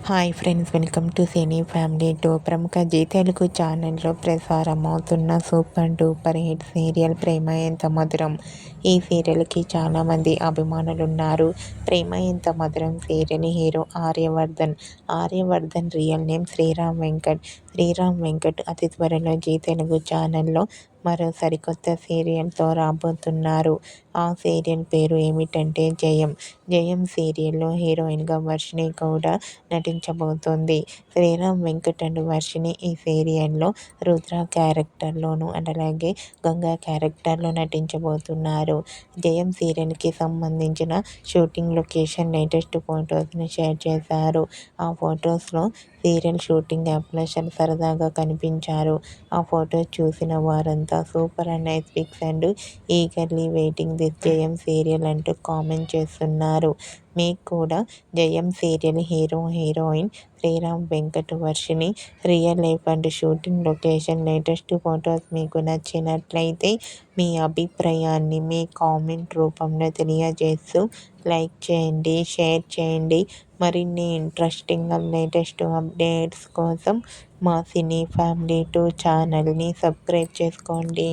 Hi friends, welcome to cine family two. ప్రముఖ G Telugu ఛానల్లో ప్రసారం అవుతున్న సూపర్ డూపర్ హిట్ సీరియల్ ప్రేమ ఎంత మధురం. ఈ సీరియల్కి చాలామంది అభిమానులు ఉన్నారు. ప్రేమ ఎంత మధురం serial hero Aryavardhan real name Sriram Venkat అతి త్వరలో జీ తెలుగు ఛానల్లో మరో సరికొత్త సీరియల్తో రాబోతున్నారు. ఆ సీరియల్ పేరు ఏమిటంటే జయం సీరియల్లో హీరోయిన్గా వర్షిణి గౌడ నటించబోతోంది. శ్రీరామ్ వెంకట్ అండ్ వర్షిణి ఈ సీరియల్లో రుద్ర క్యారెక్టర్లోను అండ్ అలాగే గంగా క్యారెక్టర్లో నటించబోతున్నారు. జయం సీరియల్కి సంబంధించిన షూటింగ్ లొకేషన్ లేటెస్ట్ ఫొటోస్ని షేర్ చేశారు. ఆ ఫొటోస్లో సీరియల్ షూటింగ్ యాప్లో సరదాగా కనిపించారు. ఆ ఫొటోస్ చూసిన వారంతా super and nice pics and eagerly waiting this Jayam serial అంటూ కామెంట్ చేస్తున్నారు. మీకు కూడా Jayam serial heroine Sriram Venkat Varshini real life and shooting location latest photos మీకు నచ్చినట్లయితే మీ అభిప్రాయాన్ని మీ కామెంట్ రూపంలో తెలియజేస్తూ లైక్ చేయండి, షేర్ చేయండి. మరిన్ని ఇంట్రెస్టింగ్ అండ్ లేటెస్ట్ అప్డేట్స్ కోసం మా సినీ ఫ్యామిలీ 2 ఛానల్ని సబ్స్క్రైబ్ చేసుకోండి.